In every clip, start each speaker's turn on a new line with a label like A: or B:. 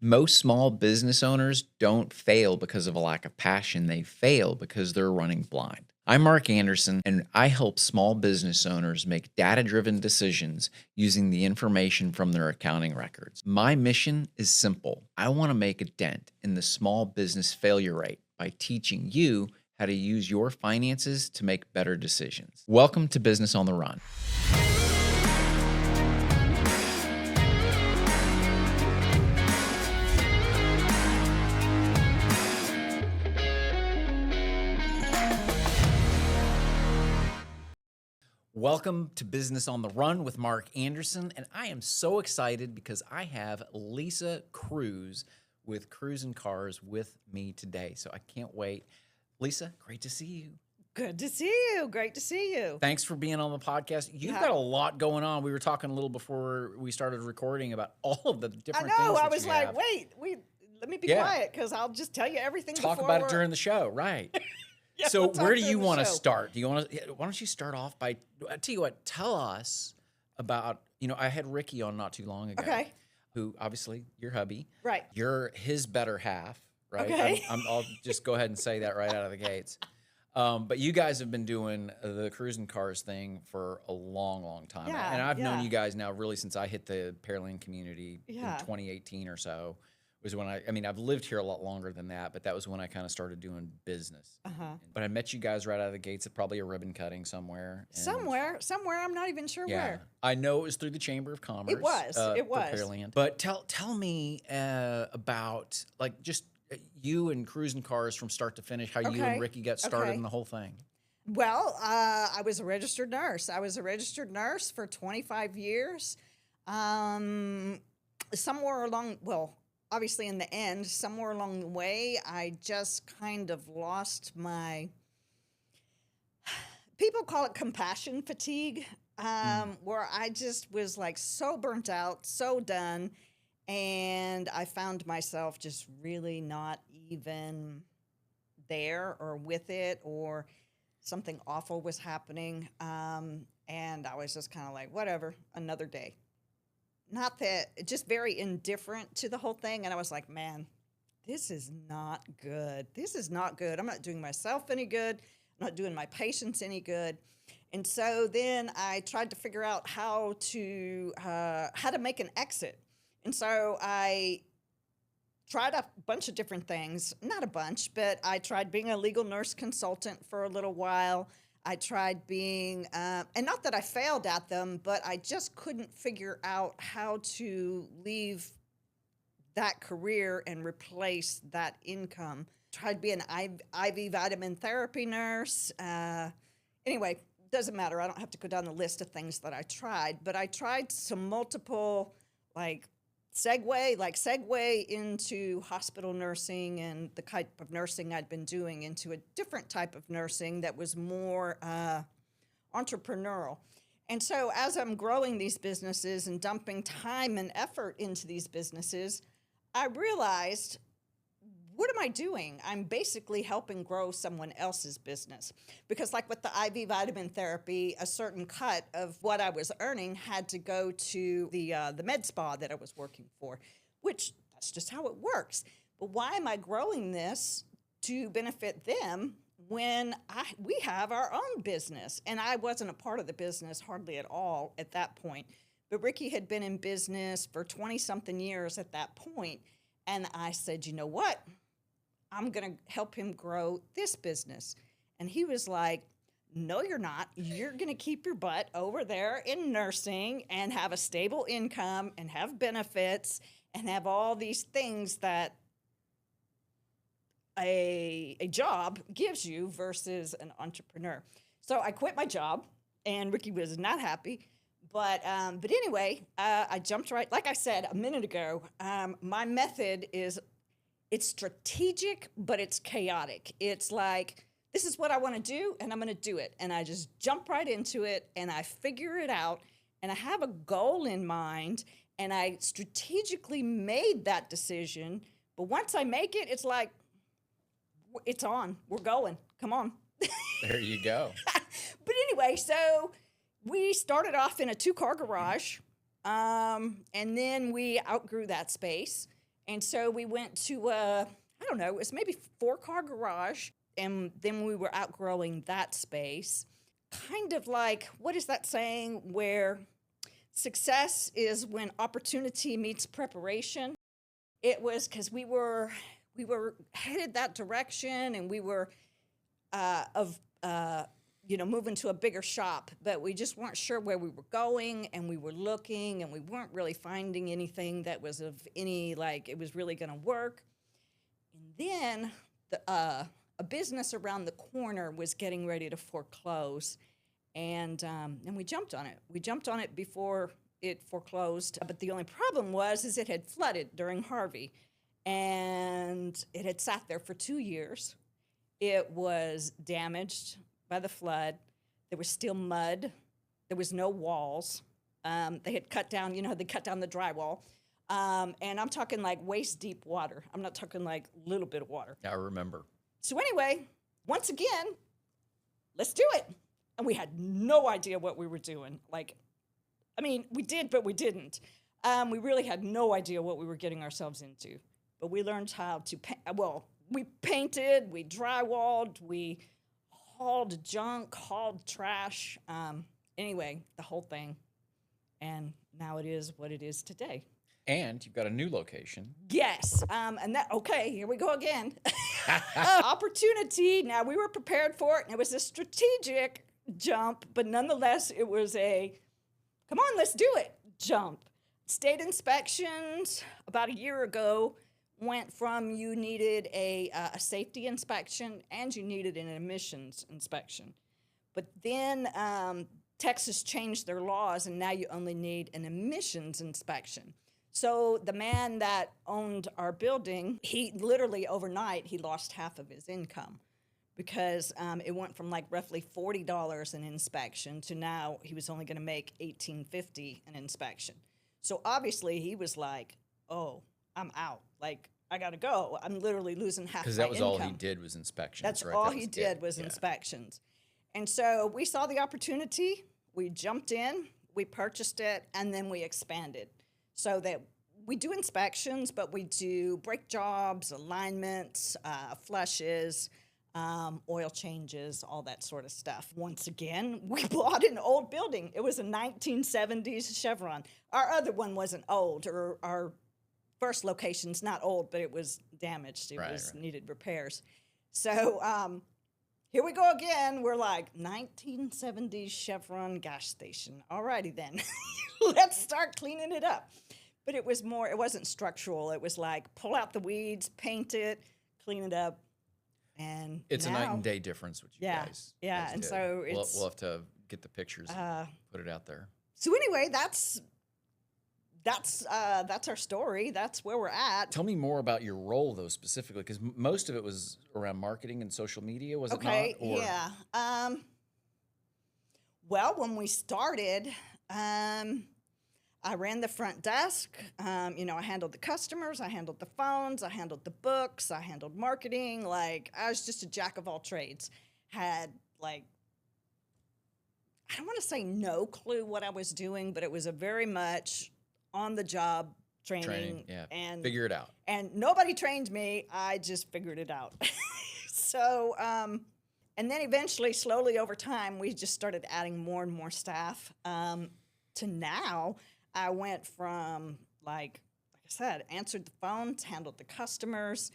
A: Most small business owners don't fail because of a lack of passion. They fail because they're running blind. I'm Mark Andersen, and I help small business owners make data driven decisions using the information from their accounting records. My mission is simple. I want to make a dent in the small business failure rate by teaching you how to use your finances to make better decisions. Welcome to Business on the Run. Welcome to Business on the Run with Mark Andersen, and I am so excited because I have Lisa Cruz with Cruz N Cars with me today. So I can't wait. Lisa, great to see you.
B: Good to see you. Great to see you.
A: Thanks for being on the podcast. You've got a lot going on. We were talking a little before we started recording about all of the different things.
B: I know.
A: That
B: I was
A: you
B: like,
A: have.
B: wait, let me be quiet because I'll just tell you everything.
A: Talk about it during the show, right?
B: Yeah,
A: So
B: we'll
A: where do you want to
B: show.
A: start? Do you want to? Why don't you start off by? I tell you what. Tell us about. I had Ricky on not too long ago.
B: Okay.
A: Who obviously your hubby.
B: Right.
A: You're his better half, right?
B: Okay.
A: I'll just go ahead and say that right out of the gates. But you guys have been doing the Cruz N Cars thing for a long, long time,
B: Yeah,
A: and I've known
B: yeah.
A: you guys now really since I hit the Pearland community in
B: Yeah.
A: 2018 or so. Was when I've lived here a lot longer than that, but that was when I kind of started doing business.
B: Uh-huh.
A: But I met you guys right out of the gates at probably a ribbon cutting somewhere. and-
B: Somewhere. I'm not even sure
A: Yeah,
B: where.
A: I know it was through the Chamber of Commerce.
B: It was. It
A: for
B: was.
A: Pearland. But tell me about like just you and Cruz N Cars from start to finish. How you
B: Okay.
A: and Ricky got started
B: Okay.
A: in the whole thing.
B: Well, I was a registered nurse. I was a registered nurse for 25 years. Somewhere along, obviously in the end, somewhere along the way, I just kind of lost my, people call it compassion fatigue, where I just was like so burnt out, so done. And I found myself just really not even there or with it, or something awful was happening. And I was just kind of like, whatever, another day. Not that, just very indifferent to the whole thing. And I was like, man, this is not good. This is not good. I'm not doing myself any good. I'm not doing my patients any good. And so then I tried to figure out how to make an exit. And so I tried a bunch of different things, not a bunch, but I tried being a legal nurse consultant for a little while. I tried being, and not that I failed at them, but I just couldn't figure out how to leave that career and replace that income. Tried being an IV vitamin therapy nurse. Anyway, doesn't matter. I don't have to go down the list of things that I tried, but I tried some multiple, segue into hospital nursing and the type of nursing I'd been doing into a different type of nursing that was more entrepreneurial. And so as I'm growing these businesses and dumping time and effort into these businesses, I realized, what am I doing? I'm basically helping grow someone else's business. Because like with the IV vitamin therapy, a certain cut of what I was earning had to go to the med spa that I was working for, which that's just how it works. But why am I growing this to benefit them when we have our own business? And I wasn't a part of the business hardly at all at that point. But Ricky had been in business for 20-something years at that point. And I said, you know what? I'm going to help him grow this business. And he was like, no, you're not. You're going to keep your butt over there in nursing and have a stable income and have benefits and have all these things that a job gives you versus an entrepreneur. So I quit my job, and Ricky was not happy. But anyway, I jumped right. Like I said a minute ago, my method is, it's strategic, but it's chaotic. It's like, this is what I want to do, and I'm going to do it. And I just jump right into it, and I figure it out, and I have a goal in mind, and I strategically made that decision. But once I make it, it's like, it's on. We're going. Come on.
A: There you go.
B: But anyway, so we started off in a 2-car garage, and then we outgrew that space. And so we went to I don't know, it was maybe 4-car garage. And then we were outgrowing that space. Kind of like, what is that saying where success is when opportunity meets preparation? It was because we were headed that direction, and we were moving to a bigger shop, but we just weren't sure where we were going, and we were looking, and we weren't really finding anything that was of any, like, it was really going to work. And then a business around the corner was getting ready to foreclose, and we jumped on it. We jumped on it before it foreclosed, but the only problem was it had flooded during Harvey, and it had sat there for 2 years. It was damaged by the flood. There was still mud. There was no walls. They had cut down, they cut down the drywall. And I'm talking like waist deep water. I'm not talking like a little bit of water.
A: I remember.
B: So anyway, once again, let's do it. And we had no idea what we were doing. We did, but we didn't. We really had no idea what we were getting ourselves into. But we learned how to paint. Well, we painted, we drywalled, we hauled junk, hauled trash. Anyway, the whole thing. And now it is what it is today.
A: And you've got a new location.
B: Yes. Okay, here we go again. Opportunity. Now, we were prepared for it, and it was a strategic jump, but nonetheless, it was a, come on, let's do it jump. State inspections about a year ago went from you needed a safety inspection and you needed an emissions inspection. But then Texas changed their laws, and now you only need an emissions inspection. So the man that owned our building, he literally overnight, he lost half of his income because it went from like roughly $40 an inspection to now he was only going to make $18.50 an inspection. So obviously he was like, oh, I'm out. Like, I got to go. I'm literally losing half my income.
A: Because that was all he did was inspections,
B: That's
A: right?
B: all he did was inspections. And so we saw the opportunity. We jumped in, we purchased it, and then we expanded. So that we do inspections, but we do brake jobs, alignments, flushes, oil changes, all that sort of stuff. Once again, we bought an old building. It was a 1970s Chevron. Our other one wasn't old, or our first location's not old, but it was damaged. It needed repairs. So here we go again. We're like 1970s Chevron gas station. Alrighty then, let's start cleaning it up. But it wasn't structural. It was like pull out the weeds, paint it, clean it up. And
A: it's
B: now,
A: a night and day difference, which you guys
B: and
A: did.
B: so
A: we'll have to get the pictures and put it out there.
B: So anyway, that's our story. That's where we're at.
A: Tell me more about your role, though, specifically, because most of it was around marketing and social media, was it not? Or?
B: Yeah. Well, when we started, I ran the front desk. I handled the customers. I handled the phones. I handled the books. I handled marketing. Like, I was just a jack of all trades. Had, like, I don't want to say no clue what I was doing, but it was a very much on-the-job training.
A: Yeah.
B: And
A: figure it out.
B: And nobody trained me. I just figured it out. So, and then eventually, slowly over time, we just started adding more and more staff. To now, I went from, like I said, answered the phones, handled the customers,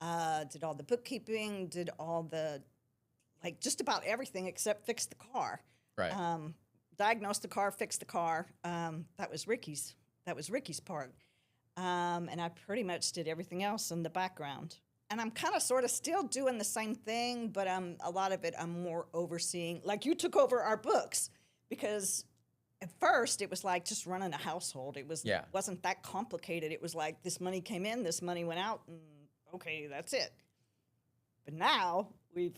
B: did all the bookkeeping, did all the, like, just about everything except fix the car.
A: Right.
B: Diagnosed the car, fixed the car. That was Ricky's part. And I pretty much did everything else in the background. And I'm kind of sort of still doing the same thing, but a lot of it I'm more overseeing. Like, you took over our books because at first it was like just running a household. It wasn't that complicated. It was like this money came in, this money went out, and okay, that's it. But now I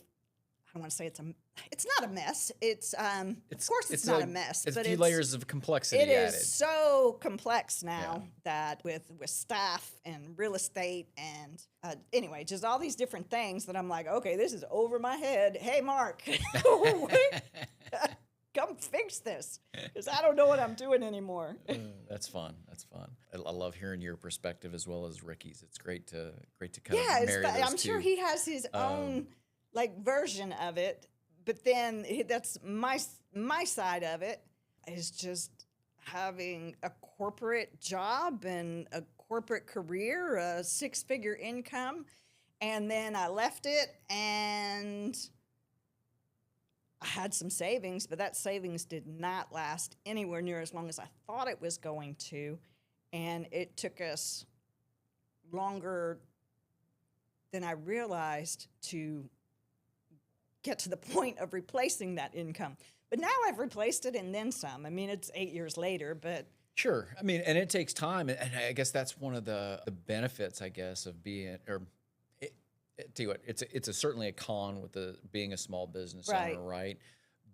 B: don't want to say it's not a mess. Of course it's not a mess.
A: It's
B: but
A: a few layers of complexity added.
B: It is so complex now that with staff and real estate and anyway, just all these different things that I'm like, okay, this is over my head. Hey, Mark, come fix this because I don't know what I'm doing anymore.
A: That's fun. That's fun. I love hearing your perspective as well as Ricky's. It's great to kind
B: Yeah,
A: of marry those
B: I'm sure
A: two.
B: he has his own like version of it, but then that's my side of it is just having a corporate job and a corporate career, a 6-figure income, and then I left it and I had some savings, but that savings did not last anywhere near as long as I thought it was going to, and it took us longer than I realized to get to the point of replacing that income. But now I've replaced it and then some. I mean, it's 8 years later, but
A: Sure. I mean, and it takes time, and I guess that's one of the benefits, I guess, of being tell you what, it's certainly a con with being a small business
B: Right.
A: owner, right?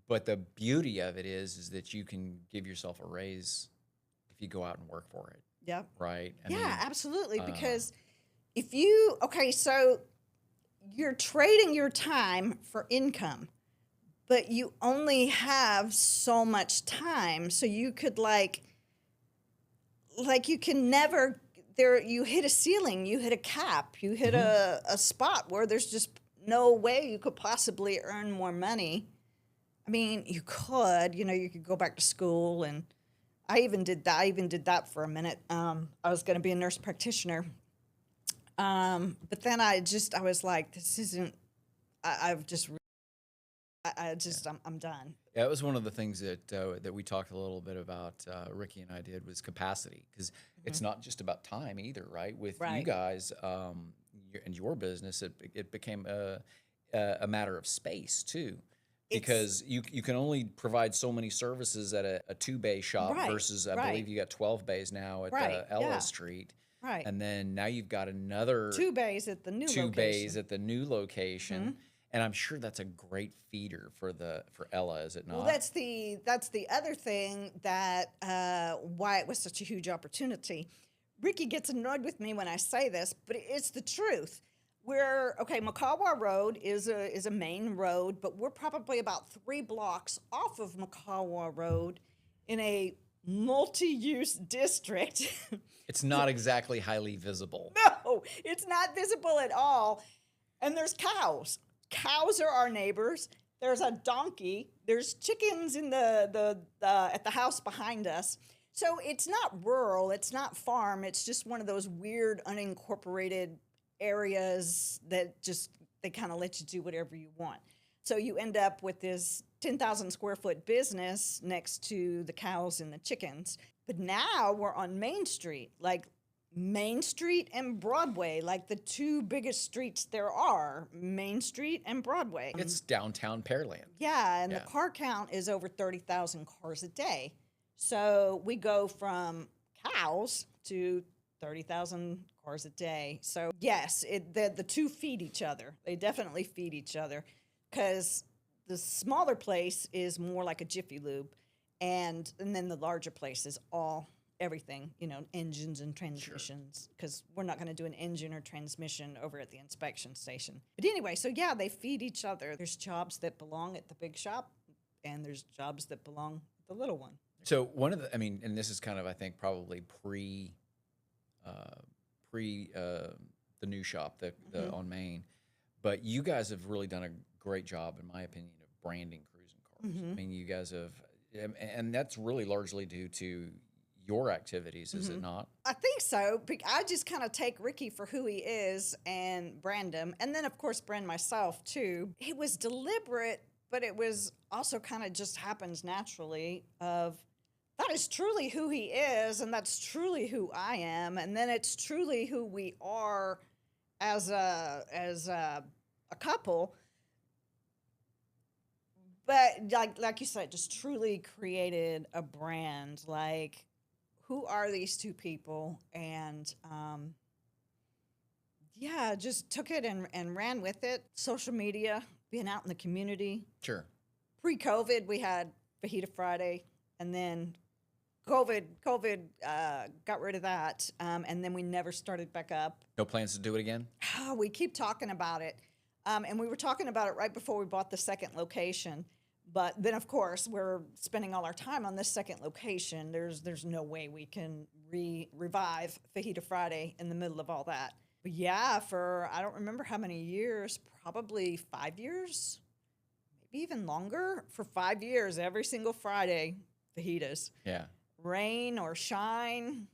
A: But the beauty of it is that you can give yourself a raise if you go out and work for it,
B: yep.
A: right? I
B: Yeah,
A: mean,
B: absolutely. Because if you, so you're trading your time for income, but you only have so much time. So you could like you can never, you hit a ceiling, you hit a cap, you hit a spot where there's just no way you could possibly earn more money. I mean, you could, you could go back to school, and I even did that for a minute. I was going to be a nurse practitioner. But then I was like, this isn't, I'm done.
A: Yeah, it was one of the things that we talked a little bit about. Ricky and I did was capacity, because it's not just about time either, right? With you
B: Right.
A: guys and your business, it became a matter of space too, because you can only provide so many services at a 2-bay shop
B: Right,
A: versus I
B: right.
A: believe you got 12 bays now at
B: Right,
A: Ella
B: yeah.
A: Street,
B: Right.
A: and then now you've got another
B: 2 bays at the new
A: two
B: location.
A: bays at the new location. And I'm sure that's a great feeder for Ella, is it not?
B: Well, that's the other thing that why it was such a huge opportunity. Ricky gets annoyed with me when I say this, but it's the truth. Makawa Road is a main road, but we're probably about 3 blocks off of Makawa Road in a multi-use district.
A: It's not exactly highly visible.
B: No, it's not visible at all. And there's cows. Cows are our neighbors. There's a donkey. There's chickens in at the house behind us. So it's not rural. It's not farm. It's just one of those weird unincorporated areas that just they kind of let you do whatever you want. So you end up with this 10,000 square foot business next to the cows and the chickens. But now we're on Main Street, like Main Street and Broadway, like the 2 biggest streets there are, Main Street and Broadway.
A: It's downtown Pearland.
B: Yeah, and the car count is over 30,000 cars a day. So we go from cows to 30,000 cars a day. So yes, the 2 feed each other. They definitely feed each other, because the smaller place is more like a Jiffy Lube, and then the larger place is everything, engines and transmissions, because we're not going to do an engine or transmission over at the inspection station. But anyway, so yeah, they feed each other. There's jobs that belong at the big shop, and there's jobs that belong at the little one.
A: So one of and this is kind of, I think, probably pre the new shop on Main, but you guys have really done a great job, in my opinion, of branding Cruz N Cars. I mean, you guys have, and that's really largely due to your activities, is it not?
B: I think so. I just kind of take Ricky for who he is and brand him. And then, of course, brand myself, too. It was deliberate, but it was also kind of just happens naturally of that is truly who he is, and that's truly who I am. And then it's truly who we are as a couple. But like you said, just truly created a brand. Like, who are these 2 people? And just took it and ran with it. Social media, being out in the community.
A: Sure.
B: Pre-COVID, we had Fajita Friday, and then COVID got rid of that, and then we never started back up.
A: No plans to do it again?
B: We keep talking about it, and we were talking about it right before we bought the second location. But then, of course, we're spending all our time on this second location. There's no way we can revive Fajita Friday in the middle of all that. But yeah, for I don't remember how many years, probably 5 years, maybe even longer. For 5 years, every single Friday, fajitas.
A: Yeah.
B: Rain or shine,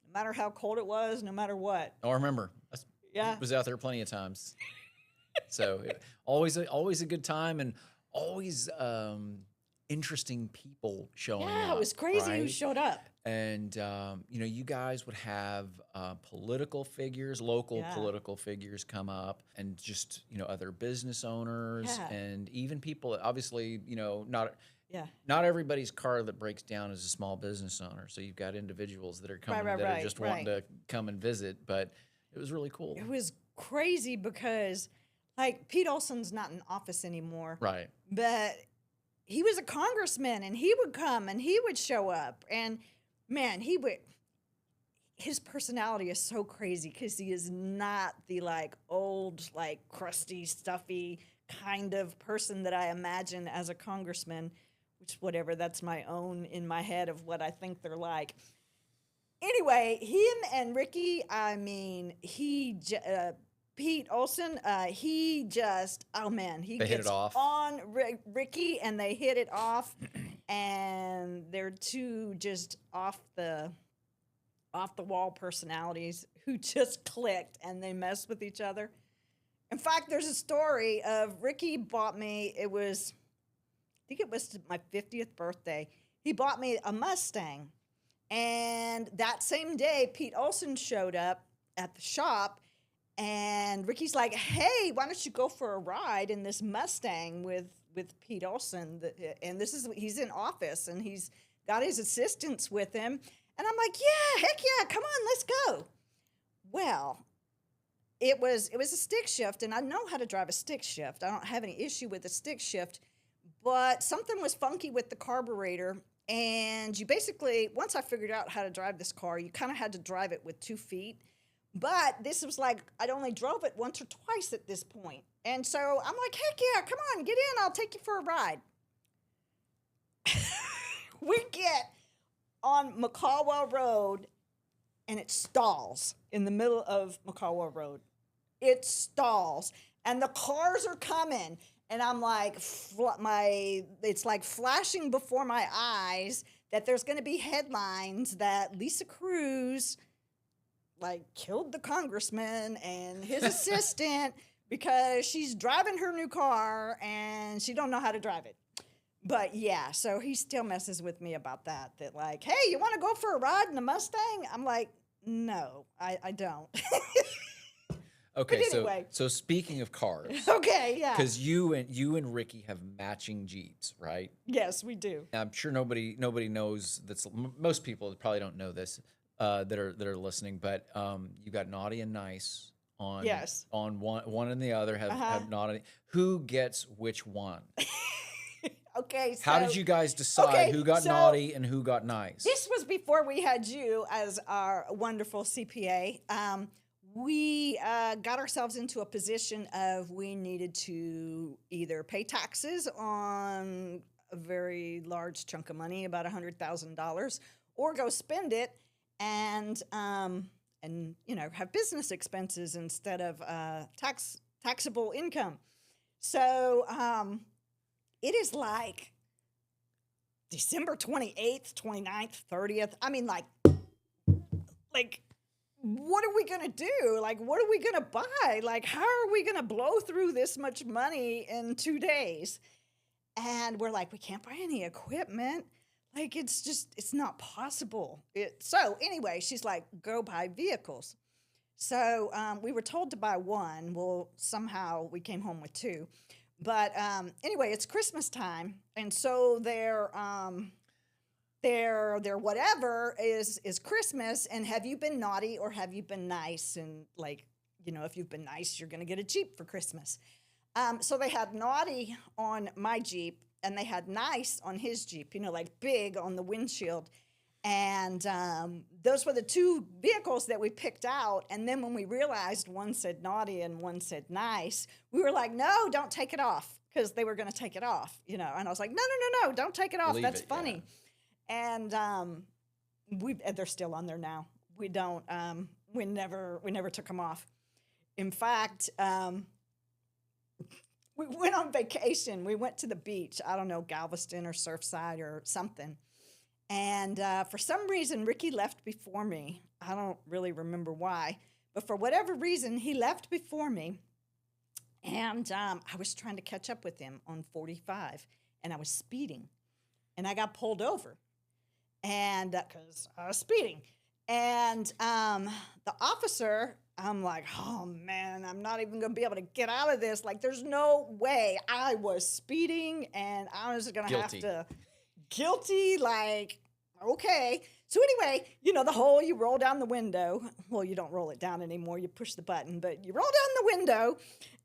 B: no matter how cold it was, no matter what.
A: I remember. I was out there plenty of times. So always a good time, and always interesting people showing up.
B: Yeah, it was crazy who
A: right?
B: showed up.
A: And, you guys would have political figures, local political figures come up, and just, other business owners, and even people, obviously, not everybody's car that breaks down is a small business owner. So you've got individuals that are coming that are just wanting to come and visit. But it was really cool.
B: It was crazy because, like, Pete Olson's not in office anymore.
A: Right.
B: But he was a congressman, and he would come, and he would show up. And, man, his personality is so crazy because he is not the, like, old, like, crusty, stuffy kind of person that I imagine as a congressman, which, whatever, that's my own in my head of what I think they're like. Anyway, him and Ricky, I mean, Pete Olson, he just, oh man, he gets on Ricky, and they hit it off, and they're two just off the wall personalities who just clicked, and they messed with each other. In fact, there's a story of Ricky bought me, I think it was my 50th birthday. He bought me a Mustang. And that same day, Pete Olson showed up at the shop, and Ricky's like, hey, why don't you go for a ride in this Mustang with Pete Olson? And he's in office, and he's got his assistants with him. And I'm like, yeah, heck yeah, come on, let's go. Well, it was a stick shift, and I know how to drive a stick shift. I don't have any issue with a stick shift, but something was funky with the carburetor. And you basically, once I figured out how to drive this car, you kind of had to drive it with 2 feet. But this was like, I'd only drove it once or twice at this point. And so I'm like, heck yeah, come on, get in. I'll take you for a ride. We get on McCallwell Road, and it stalls in the middle of McCallwell Road. It stalls, and the cars are coming. And I'm like, it's like flashing before my eyes that there's going to be headlines that Lisa Cruz, like, killed the congressman and his assistant because she's driving her new car and she don't know how to drive it. But yeah, so he still messes with me about that like, hey, you want to go for a ride in a Mustang? I'm like, no, I don't.
A: Okay,
B: anyway.
A: so speaking of cars,
B: okay, yeah,
A: because you and Ricky have matching Jeeps, right?
B: Yes, we do.
A: I'm sure nobody knows. Most people probably don't know this that are listening, but you got naughty and nice on on one and the other have naughty. Who gets which one?
B: Okay, so
A: how did you guys decide who got naughty and who got nice?
B: This was before we had you as our wonderful CPA. We got ourselves into a position of we needed to either pay taxes on a very large chunk of money, about $100,000, or go spend it and have business expenses instead of taxable income. So it is like December 28th, 29th, 30th. I mean, like. What are we going to do? Like, what are we going to buy? Like, how are we going to blow through this much money in 2 days? And we're like, we can't buy any equipment. Like, it's not possible. So anyway, she's like, go buy vehicles. So we were told to buy one. Well, somehow we came home with 2. But anyway, it's Christmas time. And so their whatever is Christmas, and have you been naughty or have you been nice? And like, if you've been nice, you're going to get a Jeep for Christmas. So they had naughty on my Jeep, and they had nice on his Jeep, like big on the windshield. And those were the 2 vehicles that we picked out. And then when we realized one said naughty and one said nice, we were like, no, don't take it off. because they were going to take it off, And I was like, no, don't take it off.
A: Leave
B: That's
A: it,
B: funny. Yeah. And they're still on there now. We don't, we never took them off. In fact, we went on vacation. We went to the beach. I don't know, Galveston or Surfside or something. And for some reason, Ricky left before me. I don't really remember why. But for whatever reason, he left before me. And I was trying to catch up with him on 45. And I was speeding. And I got pulled over. And because I was speeding. And the officer, I'm like, oh, man, I'm not even going to be able to get out of this. Like, there's no way. I was speeding, and I was going to have to. Guilty, like, okay. So anyway, the whole, you roll down the window. Well, you don't roll it down anymore. You push the button, but you roll down the window,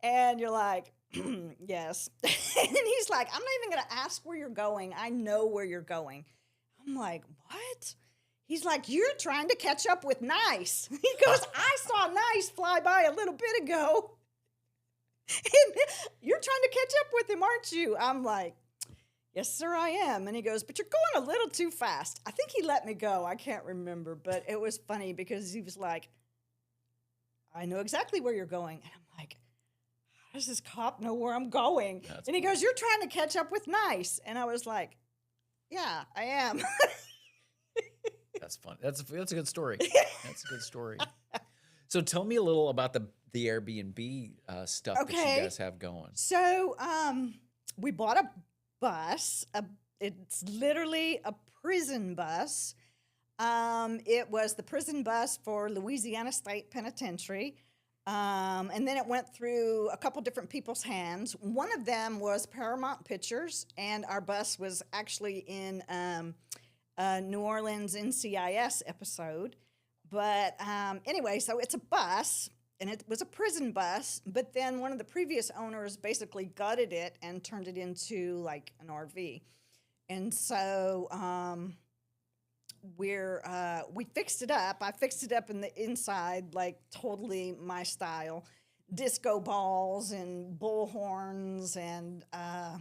B: and you're like, yes. And he's like, I'm not even going to ask where you're going. I know where you're going. I'm like, what? He's like, you're trying to catch up with Nice. He goes, I saw Nice fly by a little bit ago. And you're trying to catch up with him, aren't you? I'm like, yes, sir, I am. And he goes, but you're going a little too fast. I think he let me go. I can't remember. But it was funny because he was like, I know exactly where you're going. And I'm like, how does this cop know where I'm going? And he goes, you're trying to catch up with Nice. And I was like, yeah, I am.
A: That's fun. That's a good story. That's a good story. So tell me a little about the Airbnb stuff that you guys have going.
B: So we bought a bus. It's literally a prison bus. It was the prison bus for Louisiana State Penitentiary. And then it went through a couple different people's hands. One of them was Paramount Pictures, and our bus was actually in New Orleans NCIS episode. But anyway, so it's a bus, and it was a prison bus, but then one of the previous owners basically gutted it and turned it into like an RV. And so we fixed it up. I fixed it up in the inside, like totally my style. Disco balls and bullhorns and I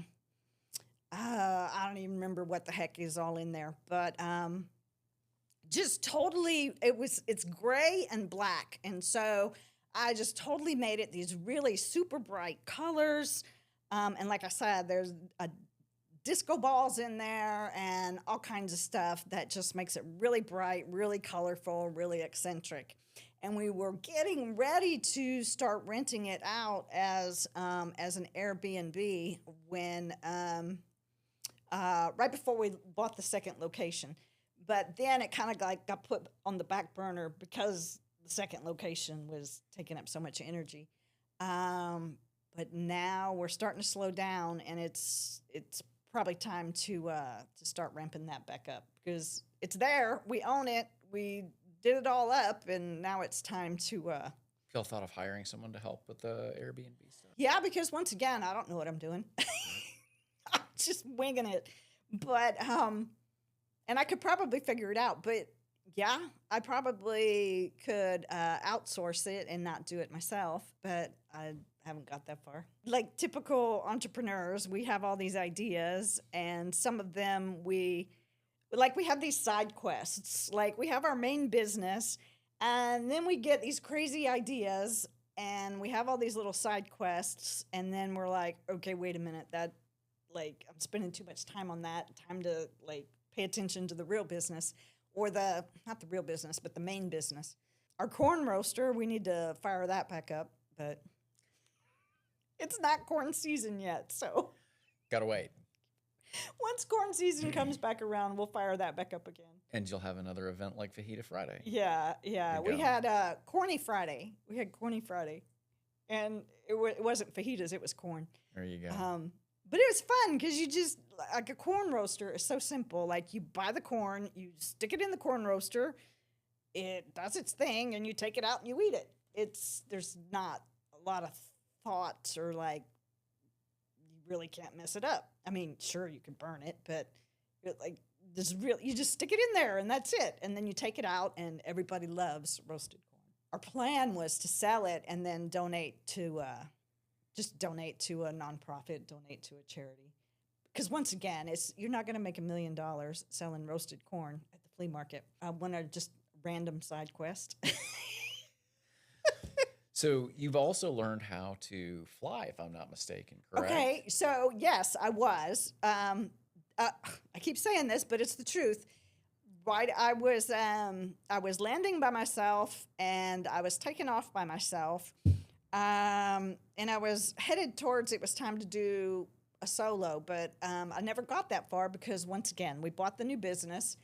B: don't even remember what the heck is all in there, but just totally, it's gray and black. And so I just totally made it these really super bright colors. And like I said, there's disco balls in there and all kinds of stuff that just makes it really bright, really colorful, really eccentric. And we were getting ready to start renting it out as an Airbnb when right before we bought the second location. But then it kind of like got put on the back burner because the second location was taking up so much energy. But now we're starting to slow down, and it's probably time to start ramping that back up because it's there. We own it. We did it all up, and now it's time to.
A: Y'all thought of hiring someone to help with the Airbnb stuff?
B: Yeah, because once again, I don't know what I'm doing. I'm just winging it, but and I could probably figure it out. But yeah, I probably could outsource it and not do it myself. But I haven't got that far. Like typical entrepreneurs, we have all these ideas, and some of them we have these side quests. Like we have our main business, and then we get these crazy ideas, and we have all these little side quests, and then we're like, okay, wait a minute, that like I'm spending too much time on that. Time to like pay attention to the real business, or not the real business, but the main business. Our corn roaster, we need to fire that back up, but it's not corn season yet, so.
A: Gotta wait.
B: Once corn season comes back around, we'll fire that back up again.
A: And you'll have another event like Fajita Friday.
B: Yeah. We had Corny Friday. We had Corny Friday. And it wasn't fajitas, it was corn.
A: There you go.
B: But it was fun because you just, like a corn roaster is so simple. Like you buy the corn, you stick it in the corn roaster, it does its thing, and you take it out and you eat it. There's not a lot of thoughts or like, you really can't mess it up. I mean, sure, you can burn it, but you just stick it in there and that's it. And then you take it out and everybody loves roasted corn. Our plan was to sell it and then donate to just donate to a nonprofit, donate to a charity. Because once again, you're not going to make $1 million selling roasted corn at the flea market. I want to just random side quest.
A: So you've also learned how to fly, if I'm not mistaken, correct?
B: Okay, so yes, I was. I keep saying this, but it's the truth. Right, I was landing by myself, and I was taking off by myself, and I was headed towards. It was time to do a solo, but I never got that far because once again, we bought the new business,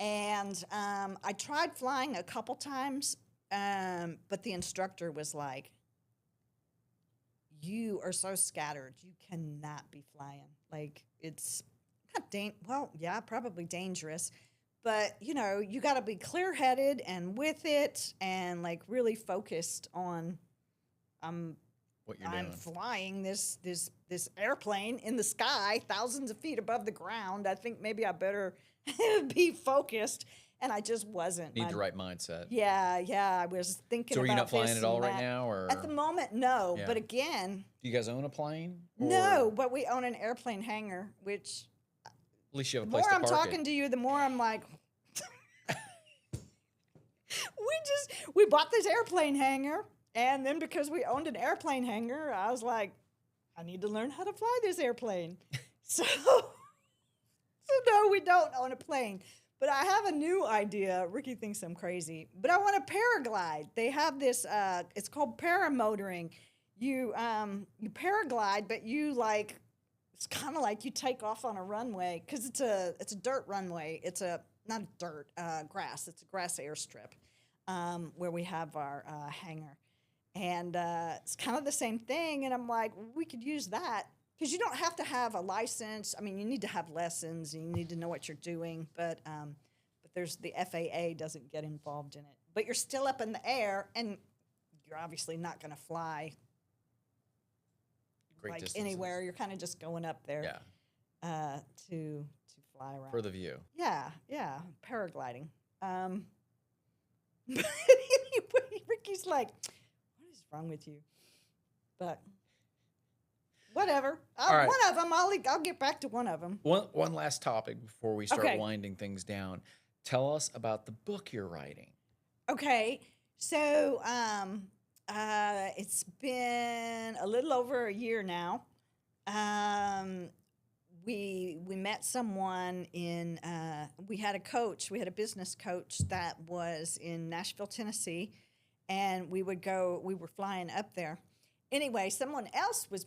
B: and I tried flying a couple times, but the instructor was like, "You are so scattered. You cannot be flying. Like it's not probably dangerous." But, you know, you got to be clear-headed and with it and, like, really focused on
A: What you're
B: I'm
A: doing.
B: flying this airplane in the sky thousands of feet above the ground. I think maybe I better be focused. And I just wasn't.
A: Need the right mindset.
B: Yeah. I was thinking
A: So are
B: about
A: you not flying
B: this
A: at all
B: and
A: right
B: that.
A: now? Or
B: At the moment, no.
A: Yeah.
B: But again,
A: do you guys own a plane?
B: no.
A: Or
B: But we own an airplane hangar, which
A: at least you have a
B: the
A: place
B: more
A: to
B: I'm
A: park
B: talking
A: it.
B: to you, the more I'm like, we bought this airplane hangar, and then because we owned an airplane hangar, I was like, I need to learn how to fly this airplane. So no, we don't own a plane. But I have a new idea. Ricky thinks I'm crazy, but I want to paraglide. They have this. It's called paramotoring. You paraglide, but you like. It's kind of like you take off on a runway because it's a dirt runway. It's not dirt, grass. It's a grass airstrip where we have our hangar, and it's kind of the same thing. And I'm like, we could use that because you don't have to have a license. I mean, you need to have lessons. And you need to know what you're doing, but there's the FAA doesn't get involved in it. But you're still up in the air, and you're obviously not going to fly
A: Great
B: like
A: distances.
B: anywhere. You're kind of just going up there to fly around.
A: For the view.
B: Yeah, paragliding. But anyway, Ricky's like, what is wrong with you? But whatever.
A: All right.
B: One of them, I'll get back to one of them.
A: One last topic before we start
B: Okay.
A: winding things down. Tell us about the book you're writing.
B: Okay, so it's been a little over a year now. We met someone in. We had a business coach that was in Nashville, Tennessee, and we were flying up there. Anyway, someone else was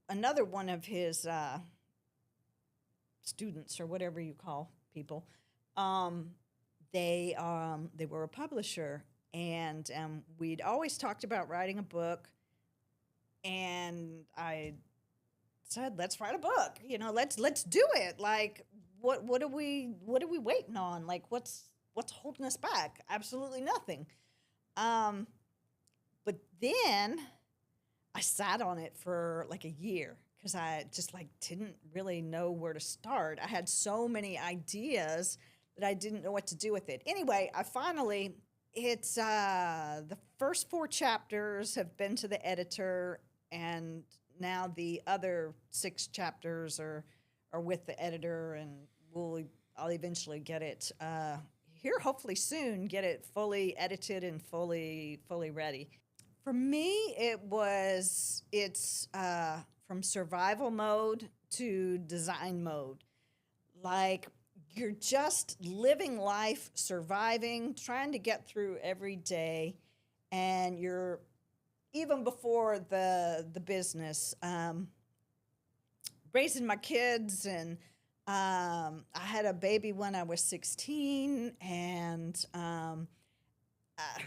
B: another one of his students or whatever you call people. They were a publisher, and we'd always talked about writing a book, and I said, let's write a book. You know, let's do it. Like, what are we waiting on? Like, what's holding us back? Absolutely nothing. But then I sat on it for like a year because I just like didn't really know where to start. I had so many ideas that I didn't know what to do with it. Anyway, it's the first 4 chapters have been to the editor, and now the other 6 chapters are with the editor, and I'll eventually get it here, hopefully soon, get it fully edited and fully ready. For me, it's from survival mode to design mode. Like, you're just living life, surviving, trying to get through every day, and you're even before the business, raising my kids, and I had a baby when I was 16, and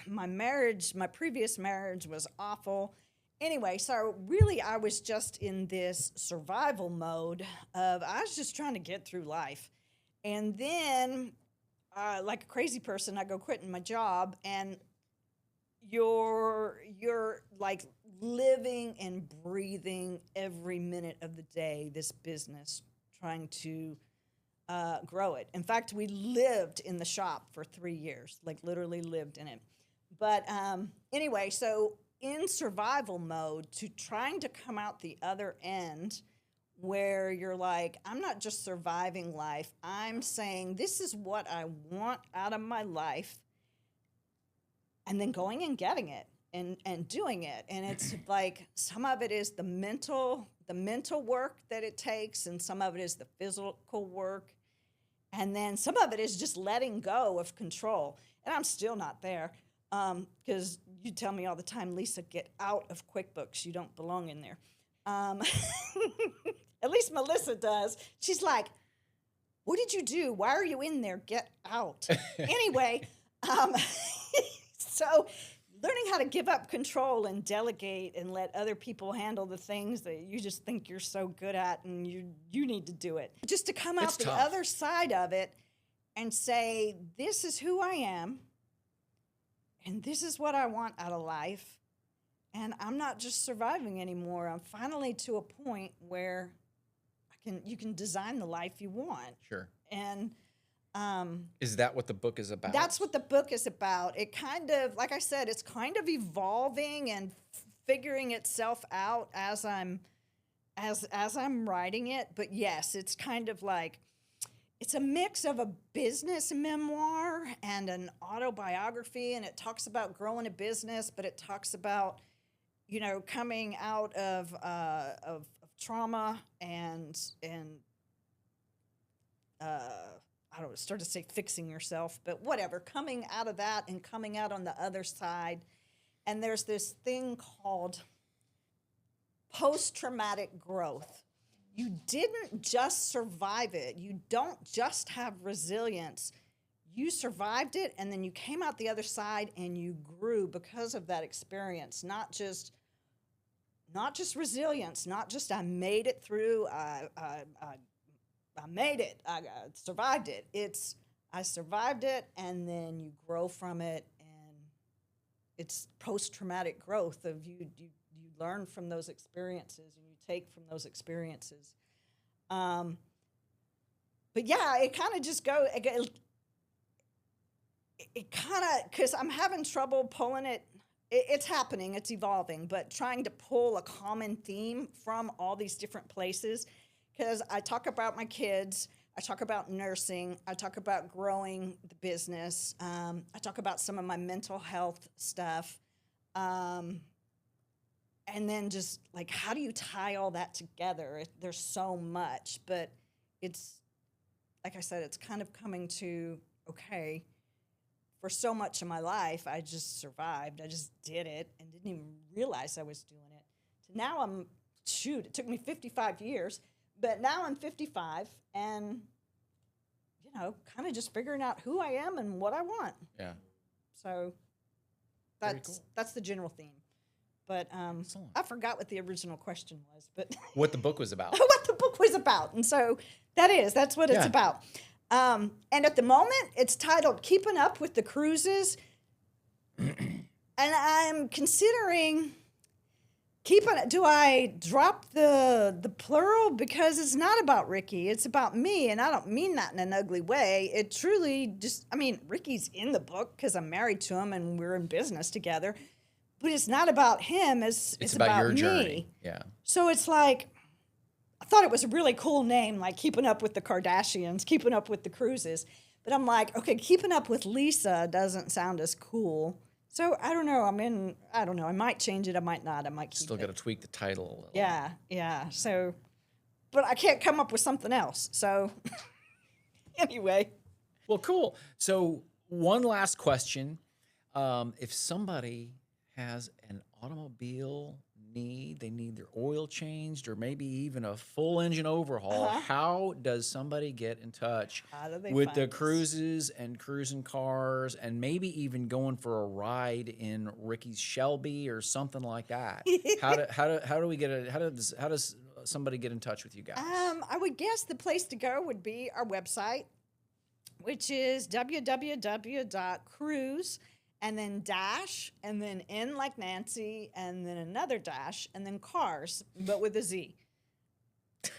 B: my previous marriage was awful. Anyway, so really I was just in this survival mode of I was just trying to get through life. And then, like a crazy person, I go quitting my job, and you're like living and breathing every minute of the day this business, trying to grow it. In fact, we lived in the shop for 3 years, like literally lived in it. But anyway, so in survival mode to trying to come out the other end where you're like, I'm not just surviving life. I'm saying this is what I want out of my life, and then going and getting it and doing it. And it's like some of it is the mental work that it takes, and some of it is the physical work. And then some of it is just letting go of control. And I'm still not there because you tell me all the time, Lisa, get out of QuickBooks. You don't belong in there. At least Melissa does. She's like, what did you do? Why are you in there? Get out. Anyway, so learning how to give up control and delegate and let other people handle the things that you just think you're so good at, and you need to do it. Just to come out the other side of it and say, this is who I am, and this is what I want out of life, and I'm not just surviving anymore. I'm finally to a point where you can design the life you want.
A: Sure.
B: And
A: is that what the book is about?
B: That's what the book is about. It kind of, like I said, it's kind of evolving and figuring itself out as I'm writing it. But yes, it's kind of like, it's a mix of a business memoir and an autobiography, and it talks about growing a business, but it talks about, coming out of trauma and I don't start to say fixing yourself, but whatever, coming out of that and coming out on the other side. And there's this thing called post-traumatic growth. You didn't just survive it. You don't just have resilience. You survived it, and then you came out the other side and you grew because of that experience. Not just resilience, not just I made it through, I made it. I survived it. It's I survived it, and then you grow from it, and it's post-traumatic growth of you learn from those experiences, and you take from those experiences. But yeah, it kind of just goes. It kind of, because I'm having trouble pulling it. It's happening. It's evolving, but trying to pull a common theme from all these different places. Because I talk about my kids, I talk about nursing, I talk about growing the business, I talk about some of my mental health stuff, and then just like, how do you tie all that together? There's so much, but it's, like I said, it's kind of coming to, okay, for so much of my life, I just survived, I just did it and didn't even realize I was doing it. So now it took me 55 years. But now I'm 55 and, kind of just figuring out who I am and what I want.
A: Yeah.
B: So that's the general theme. But I forgot what the original question was. But
A: what the book was about.
B: What the book was about. And so that's what it's about. And at the moment, it's titled Keeping Up with the Cruzes. And I'm considering... do I drop the plural? Because it's not about Ricky. It's about me, and I don't mean that in an ugly way. It truly Ricky's in the book because I'm married to him and we're in business together. But it's not about him. It's about
A: your
B: me.
A: Journey. Yeah.
B: So it's like, I thought it was a really cool name, like Keeping Up with the Kardashians, Keeping Up with the Cruzes. But I'm like, okay, Keeping Up with Lisa doesn't sound as cool. So I don't know. I don't know. I might change it. I might not. I might keep
A: Still
B: it.
A: got to tweak the title a little.
B: Yeah. So, but I can't come up with something else. So anyway.
A: Well, cool. So one last question. If somebody has an automobile they need their oil changed or maybe even a full engine overhaul, how does somebody get in touch with the Cruzes and Cruz N Cars, and maybe even going for a ride in Ricky's Shelby or something like that? How does somebody get in touch with you guys?
B: I would guess the place to go would be our website, which is www.cruz and then dash, and then N like Nancy, and then another dash, and then Cars, but with a Z.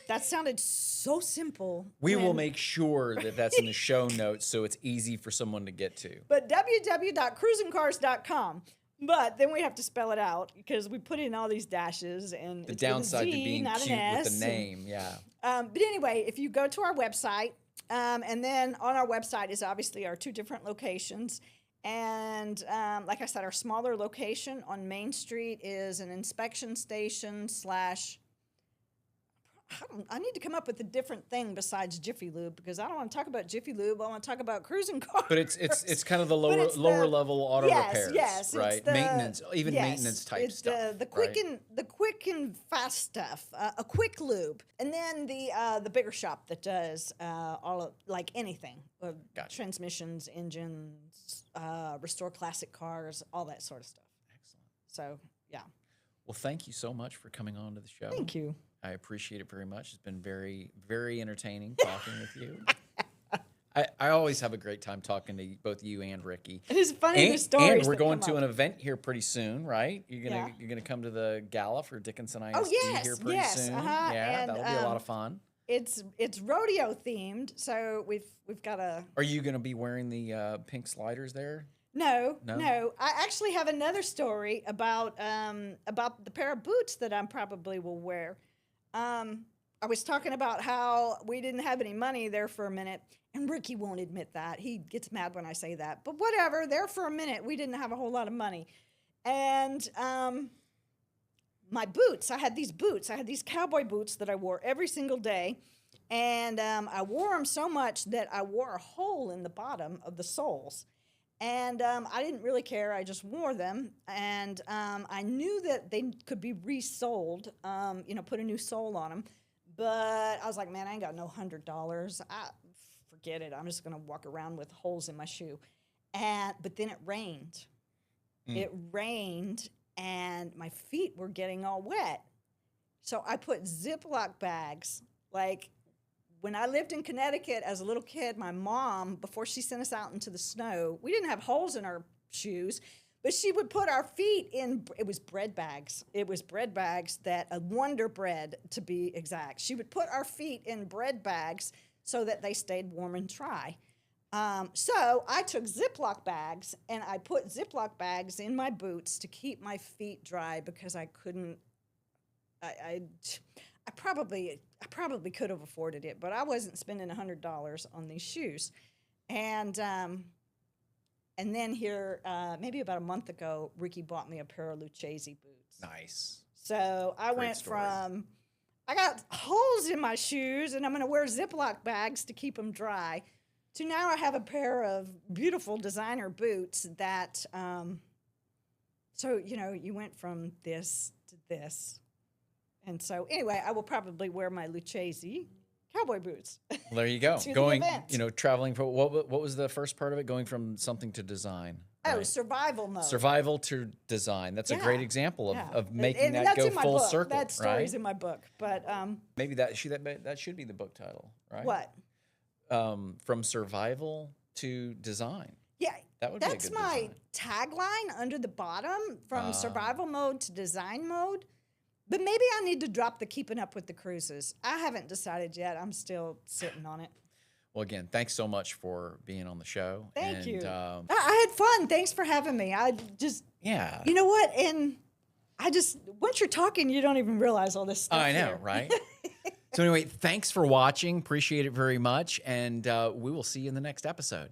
B: That sounded so simple.
A: We will make sure that that's in the show notes so it's easy for someone to get to.
B: But www.cruisencars.com. But then we have to spell it out because we put in all these dashes and
A: The
B: it's with a
A: downside to
B: Z,
A: being
B: not
A: cute
B: an S.
A: with the name, yeah.
B: But anyway, if you go to our website, and then on our website is obviously our 2 different locations. And like I said, our smaller location on Main Street is an inspection station / I need to come up with a different thing besides Jiffy Lube because I don't want to talk about Jiffy Lube. I want to talk about Cruz N Cars.
A: But it's kind of the
B: But
A: lower level auto repairs,
B: yes,
A: right?
B: it's the-
A: Maintenance, even
B: yes,
A: maintenance type
B: it's
A: stuff.
B: the quick and fast stuff. A quick lube, and then the bigger shop that does all of like anything,
A: Gotcha.
B: transmissions, engines, restore classic cars, all that sort of stuff.
A: Excellent.
B: So yeah,
A: Well, thank you so much for coming on to the show.
B: thank you.
A: I appreciate it very much. It's been very, very entertaining talking with you. I always have a great time talking to both you and Ricky.
B: It is funny the stories.
A: And we're
B: that
A: going
B: come
A: to
B: up.
A: an event here pretty soon, right? You're
B: Yeah.
A: gonna come to the gala for Dickinson ISD
B: yes,
A: here pretty
B: yes,
A: soon.
B: uh-huh,
A: Yeah,
B: and,
A: that'll be a lot of fun.
B: It's rodeo themed, so we've got a.
A: Are you gonna be wearing the pink sliders there?
B: No.
A: No?
B: I actually have another story about the pair of boots that I probably will wear. I was talking about how we didn't have any money there for a minute, and Ricky won't admit that. He gets mad when I say that. But whatever, there for a minute, we didn't have a whole lot of money. And my boots, I had these cowboy boots that I wore every single day. And I wore them so much that I wore a hole in the bottom of the soles. And I didn't really care. I just wore them. And I knew that they could be resoled, put a new sole on them. But I was like, man, I ain't got no $100. Forget it. I'm just going to walk around with holes in my shoe. But then it rained. It rained, and my feet were getting all wet. So I put Ziploc bags. Like, when I lived in Connecticut as a little kid, my mom, before she sent us out into the snow, we didn't have holes in our shoes, but she would put our feet in, it was bread bags. It was bread bags Wonder Bread to be exact. She would put our feet in bread bags so that they stayed warm and dry. So I took Ziploc bags and I put Ziploc bags in my boots to keep my feet dry because I couldn't, I probably could have afforded it, but I wasn't spending $100 on these shoes. And then here, maybe about a month ago, Ricky bought me a pair of Lucchese boots.
A: Nice.
B: So I went
A: story.
B: from, I got holes in my shoes and I'm going to wear Ziploc bags to keep them dry, to now I have a pair of beautiful designer boots that, you went from this to this. And so anyway, I will probably wear my Lucchese cowboy boots.
A: Well, there you go.
B: To the
A: Going,
B: event.
A: traveling for what was the first part of it? Going from something to design.
B: Oh,
A: right?
B: survival mode.
A: Survival to design. That's a great example of making
B: And
A: that
B: that's
A: go
B: in my
A: full
B: book.
A: circle.
B: That story's
A: right?
B: in my book. But
A: Maybe that should be the book title, right?
B: what?
A: From survival to design.
B: Yeah,
A: That would be a
B: that's
A: good
B: my
A: design.
B: tagline under the bottom, from survival mode to design mode. But maybe I need to drop the keeping up with the cruises. I haven't decided yet. I'm still sitting on it.
A: Well, again, thanks so much for being on the show.
B: Thank you.
A: And,
B: I had fun. Thanks for having me. I just,
A: yeah.
B: you know what? And I just, once you're talking, you don't even realize all this stuff.
A: I know,
B: here.
A: right? So anyway, thanks for watching. Appreciate it very much. And we will see you in the next episode.